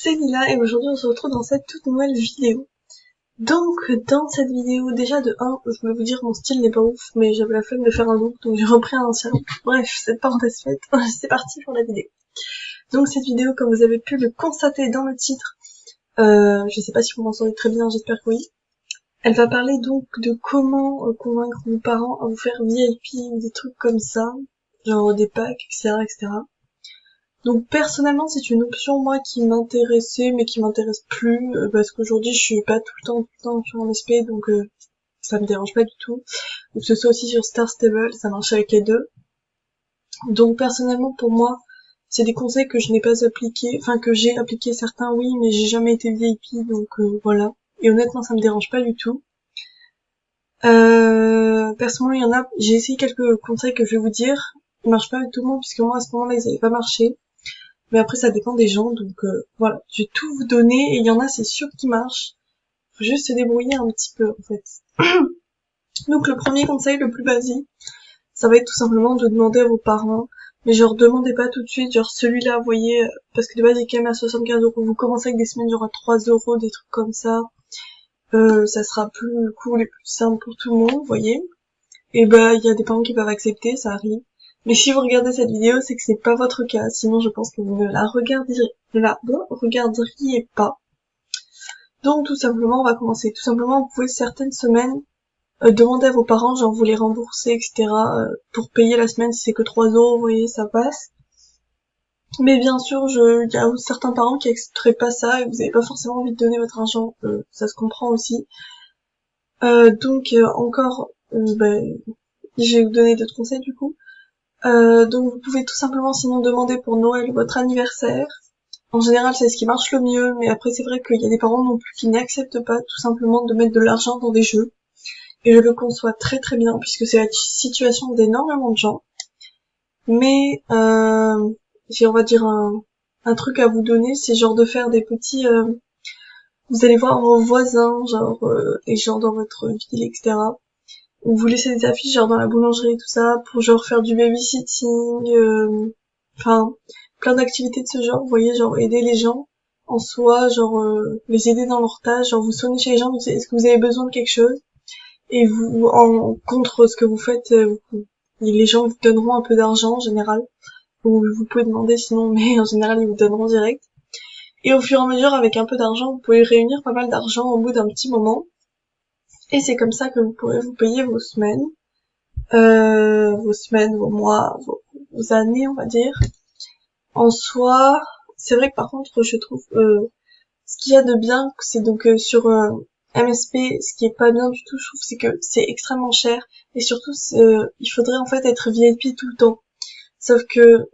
c'est Lila et aujourd'hui on se retrouve dans cette toute nouvelle vidéo. Donc dans cette vidéo, déjà de 1, je vais vous dire mon style n'est pas ouf, mais j'avais la flemme de faire un look donc j'ai repris un ancien look. Bref, cette parenthèse faite, c'est parti pour la vidéo. Donc cette vidéo, comme vous avez pu le constater dans le titre, je sais pas si vous m'entendez très bien, j'espère que oui. Elle va parler donc de comment convaincre vos parents à vous faire VIP ou des trucs comme ça, genre des packs, etc. etc. Donc personnellement c'est une option moi qui m'intéressait mais qui m'intéresse plus parce qu'aujourd'hui je suis pas tout le temps sur un SP donc ça me dérange pas du tout. Ou que ce soit aussi sur Star Stable, ça marche avec les deux. Donc personnellement pour moi c'est des conseils que je n'ai pas appliqués, enfin que j'ai appliqué certains oui mais j'ai jamais été VIP donc voilà. Et honnêtement ça me dérange pas du tout. Personnellement il y en a, j'ai essayé quelques conseils que je vais vous dire, ils marchent pas avec tout le monde puisque moi à ce moment-là ils avaient pas marché. Mais après ça dépend des gens, donc voilà, je vais tout vous donner, et il y en a c'est sûr qui marche. Faut juste se débrouiller un petit peu en fait. Donc le premier conseil, le plus basique, ça va être tout simplement de demander à vos parents, mais genre demandez pas tout de suite, genre celui-là, vous voyez, parce que de base il est quand même à 75€, vous commencez avec des semaines genre à 3€, des trucs comme ça, ça sera plus cool et plus simple pour tout le monde, vous voyez. Et bah il y a des parents qui peuvent accepter, ça arrive. Mais si vous regardez cette vidéo, c'est que c'est pas votre cas. Sinon, je pense que vous ne la regarderiez pas. Donc, tout simplement, on va commencer. Tout simplement, vous pouvez certaines semaines demander à vos parents, genre vous les rembourser, etc. Pour payer la semaine. Si c'est que 3€, vous voyez, ça passe. Mais bien sûr, il y a certains parents qui accepteraient pas ça et vous n'avez pas forcément envie de donner votre argent. Ça se comprend aussi. Donc, encore, je vais vous donner d'autres conseils du coup. Donc vous pouvez tout simplement sinon demander pour Noël ou votre anniversaire. En général c'est ce qui marche le mieux, mais après c'est vrai qu'il y a des parents non plus qui n'acceptent pas tout simplement de mettre de l'argent dans des jeux. Et je le conçois très très bien puisque c'est la situation d'énormément de gens. Mais j'ai on va dire un truc à vous donner, c'est genre de faire des petits... vous allez voir vos voisins, genre les gens dans votre ville, etc. Ou vous laissez des affiches genre dans la boulangerie tout ça pour genre faire du babysitting, enfin plein d'activités de ce genre, vous voyez, genre aider les gens en soi, genre les aider dans leur tâche, genre vous sonnez chez les gens, vous dites est-ce que vous avez besoin de quelque chose et vous en contre ce que vous faites, les gens vous donneront un peu d'argent en général, ou vous pouvez demander sinon mais en général ils vous donneront direct. Et au fur et à mesure avec un peu d'argent vous pouvez réunir pas mal d'argent au bout d'un petit moment. Et c'est comme ça que vous pourrez vous payer vos semaines, vos mois, vos années, on va dire. En soi, c'est vrai que par contre, je trouve, ce qu'il y a de bien, c'est donc sur MSP, ce qui est pas bien du tout, je trouve, c'est que c'est extrêmement cher. Et surtout, il faudrait en fait être VIP tout le temps. Sauf que,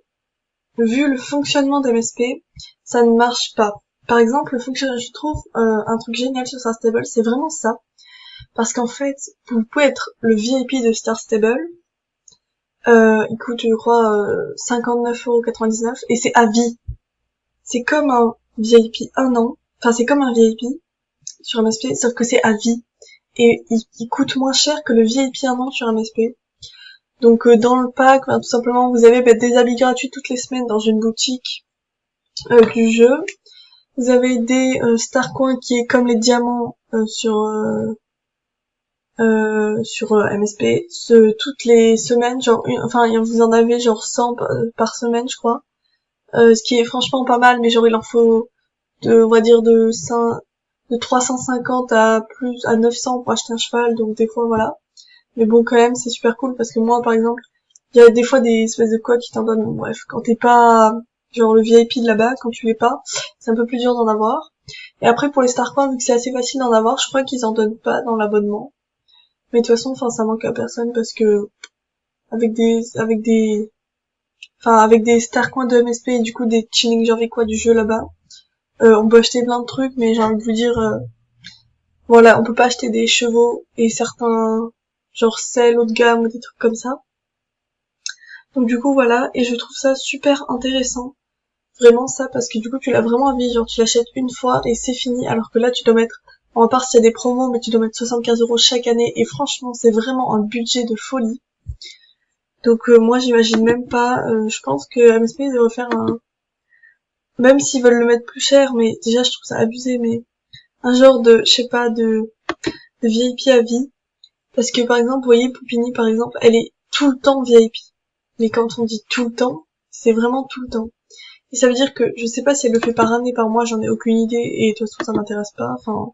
vu le fonctionnement d'MSP, ça ne marche pas. Par exemple, je trouve un truc génial sur Star Stable, c'est vraiment ça. Parce qu'en fait, vous pouvez être le VIP de Star Stable, il coûte, je crois, 59,99€ et c'est à vie. C'est comme un VIP 1 an, enfin c'est comme un VIP sur MSP, sauf que c'est à vie. Et il coûte moins cher que le VIP 1 an sur MSP. Donc dans le pack, tout simplement, vous avez des habits gratuits toutes les semaines dans une boutique du jeu. Vous avez des Star Coins qui est comme les diamants sur MSP, toutes les semaines, genre vous en avez genre 100 par semaine je crois, ce qui est franchement pas mal, mais genre il en faut on va dire de 350 à 900 pour acheter un cheval, donc des fois voilà. Mais bon quand même c'est super cool parce que moi par exemple, il y a des fois des espèces de codes qui t'en donnent, bon, bref, quand t'es pas genre le VIP de là-bas, quand tu l'es pas, c'est un peu plus dur d'en avoir. Et après pour les Star Coins, vu que c'est assez facile d'en avoir, je crois qu'ils en donnent pas dans l'abonnement. Mais de toute façon, ça manque à personne parce que avec des Star Coins de MSP et du coup des chilling genre quoi du jeu là-bas, on peut acheter plein de trucs, mais j'ai envie de vous dire, voilà, on peut pas acheter des chevaux et certains genre sel haut de gamme ou des trucs comme ça. Donc du coup voilà, et je trouve ça super intéressant, vraiment ça, parce que du coup tu l'as vraiment à vie, genre tu l'achètes une fois et c'est fini, alors que là tu dois mettre, à part s'il y a des promos, mais tu dois mettre 75€ chaque année, et franchement c'est vraiment un budget de folie. Donc moi j'imagine même pas, je pense que MSP devrait faire même s'ils veulent le mettre plus cher, mais déjà je trouve ça abusé, mais un genre de, je sais pas, de VIP à vie. Parce que par exemple, vous voyez, Poupini par exemple, elle est tout le temps VIP. Mais quand on dit tout le temps, c'est vraiment tout le temps. Et ça veut dire que, je sais pas si elle le fait par année, par mois, j'en ai aucune idée, et de toute façon ça m'intéresse pas, enfin,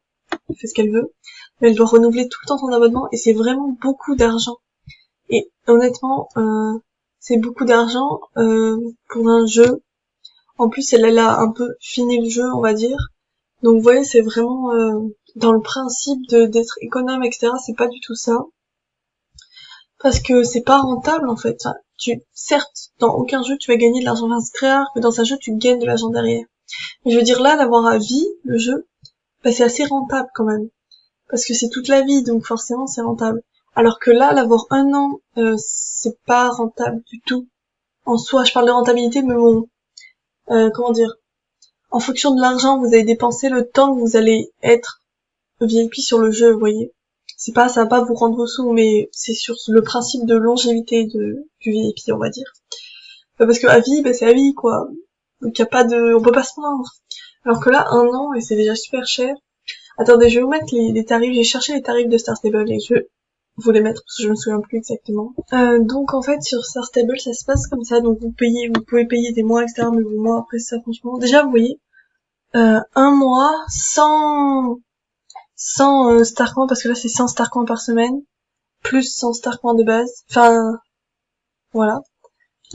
elle fait ce qu'elle veut. Mais elle doit renouveler tout le temps son abonnement, et c'est vraiment beaucoup d'argent. Et honnêtement, c'est beaucoup d'argent pour un jeu. En plus, elle a un peu fini le jeu, on va dire. Donc vous voyez, c'est vraiment dans le principe d'être économe, etc. C'est pas du tout ça, parce que c'est pas rentable en fait. Enfin, certes, dans aucun jeu tu vas gagner de l'argent. Enfin, c'est très rare que dans un jeu tu gagnes de l'argent derrière. Mais je veux dire là, d'avoir à vie le jeu, bah, c'est assez rentable quand même, parce que c'est toute la vie, donc forcément c'est rentable. Alors que là, l'avoir un an, c'est pas rentable du tout. En soi, je parle de rentabilité, mais bon, comment dire, en fonction de l'argent que vous avez dépensé, le temps que vous allez être VIP sur le jeu, vous voyez. C'est pas, ça va pas vous rendre vos sous, mais c'est sur le principe de longévité du VIP, on va dire. Parce que à vie, bah, c'est à vie, quoi. Donc y a pas de, on peut pas se plaindre. Alors que là, un an, et c'est déjà super cher. Attendez, je vais vous mettre les tarifs, j'ai cherché les tarifs de Star Stable et je vais vous les mettre parce que je me souviens plus exactement. Donc en fait, sur Star Stable, ça se passe comme ça, donc vous pouvez payer des mois, etc., mais vos mois après ça, franchement. Déjà, vous voyez, un mois sans Star Coin, parce que là c'est 100 Star Coin par semaine, plus 100 Star Coin de base, enfin, voilà.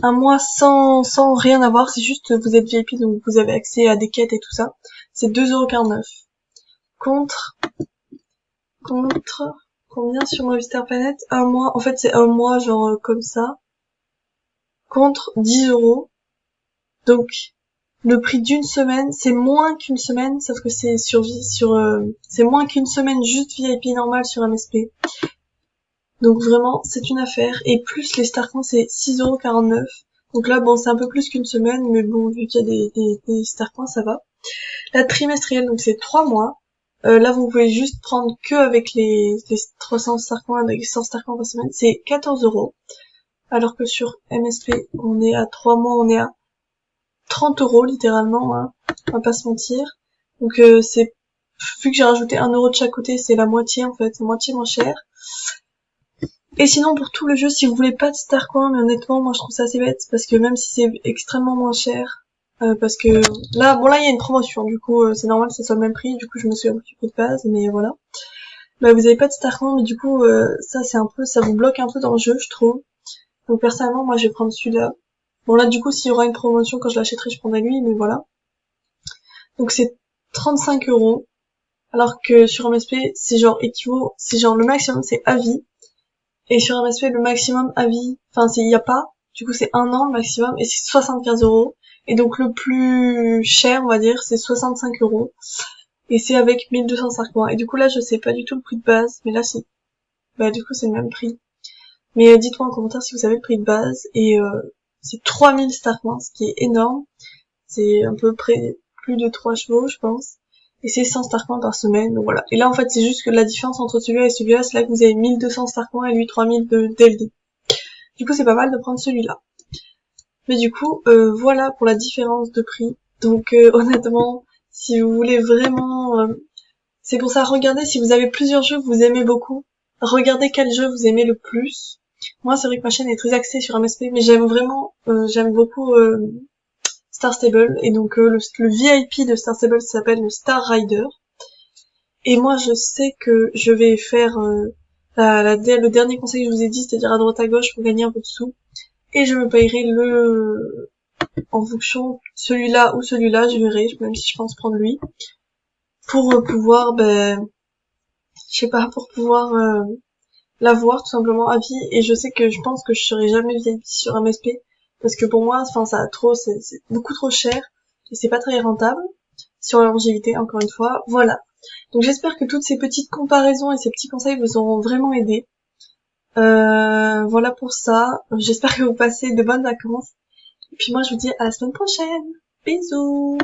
Un mois sans rien avoir, c'est juste vous êtes VIP, donc vous avez accès à des quêtes et tout ça. C'est 2,49€. Contre, combien sur Movistar Planet? Un mois, en fait c'est un mois genre comme ça. Contre 10€. Donc, le prix d'une semaine, c'est moins qu'une semaine, sauf que c'est c'est moins qu'une semaine juste VIP normal sur MSP. Donc vraiment, c'est une affaire. Et plus les Starcoins, c'est 6,49€. Donc là, bon, c'est un peu plus qu'une semaine, mais bon, vu qu'il y a des Starcoins, ça va. La trimestrielle, donc c'est 3 mois. Là, vous pouvez juste prendre que avec les 300 Starcoins, avec 100 Starcoins par semaine, c'est 14€. Alors que sur MSP, on est à 3 mois, on est à 30€ littéralement, hein. On va pas se mentir. Donc c'est, vu que j'ai rajouté 1€ de chaque côté, c'est la moitié en fait, c'est moitié moins cher. Et sinon pour tout le jeu, si vous voulez pas de Starcoin, mais honnêtement moi je trouve ça assez bête, parce que même si c'est extrêmement moins cher, parce que là, bon là il y a une promotion, du coup c'est normal que ça soit le même prix, du coup je me suis un petit peu de base, mais voilà. Bah vous avez pas de Starcoin, mais du coup ça c'est un peu, ça vous bloque un peu dans le jeu je trouve. Donc personnellement moi je vais prendre celui-là. Bon là du coup s'il y aura une promotion quand je l'achèterai je prendrai lui, mais voilà. Donc c'est 35€, alors que sur MSP c'est genre c'est genre le maximum c'est à vie. Et sur MSP, le maximum à vie, enfin, il y a pas. Du coup, c'est un an le maximum et c'est 75€. Et donc, le plus cher, on va dire, c'est 65€. Et c'est avec 1205 mois. Et du coup, là, je sais pas du tout le prix de base. Mais là, bah, du coup, c'est le même prix. Mais dites-moi en commentaire si vous savez le prix de base. Et, c'est 3000 Star Coins, ce qui est énorme. C'est à peu près plus de 3 chevaux, je pense. Et c'est 100 Starcoins par semaine, donc voilà. Et là, en fait, c'est juste que la différence entre celui-là et celui-là, c'est là que vous avez 1200 Starcoins et lui 3000 de DLD. Du coup, c'est pas mal de prendre celui-là. Mais du coup, voilà pour la différence de prix. Donc, honnêtement, si vous voulez vraiment... c'est pour ça, regardez si vous avez plusieurs jeux que vous aimez beaucoup. Regardez quel jeu vous aimez le plus. Moi, c'est vrai que ma chaîne est très axée sur MSP, mais j'aime beaucoup... Star Stable, et donc le VIP de Star Stable s'appelle le Star Rider. Et moi je sais que je vais faire le dernier conseil que je vous ai dit, c'est-à-dire à droite à gauche pour gagner un peu de sous. Et je me payerai en fonction celui-là ou celui-là, je verrai, même si je pense prendre lui, pour pouvoir, je sais pas, pour pouvoir l'avoir tout simplement à vie. Et je sais que je pense que je serai jamais VIP sur MSP. Parce que pour moi, enfin, c'est beaucoup trop cher et c'est pas très rentable sur la longévité, encore une fois. Voilà. Donc j'espère que toutes ces petites comparaisons et ces petits conseils vous auront vraiment aidé. Voilà pour ça. J'espère que vous passez de bonnes vacances. Et puis moi, je vous dis à la semaine prochaine. Bisous.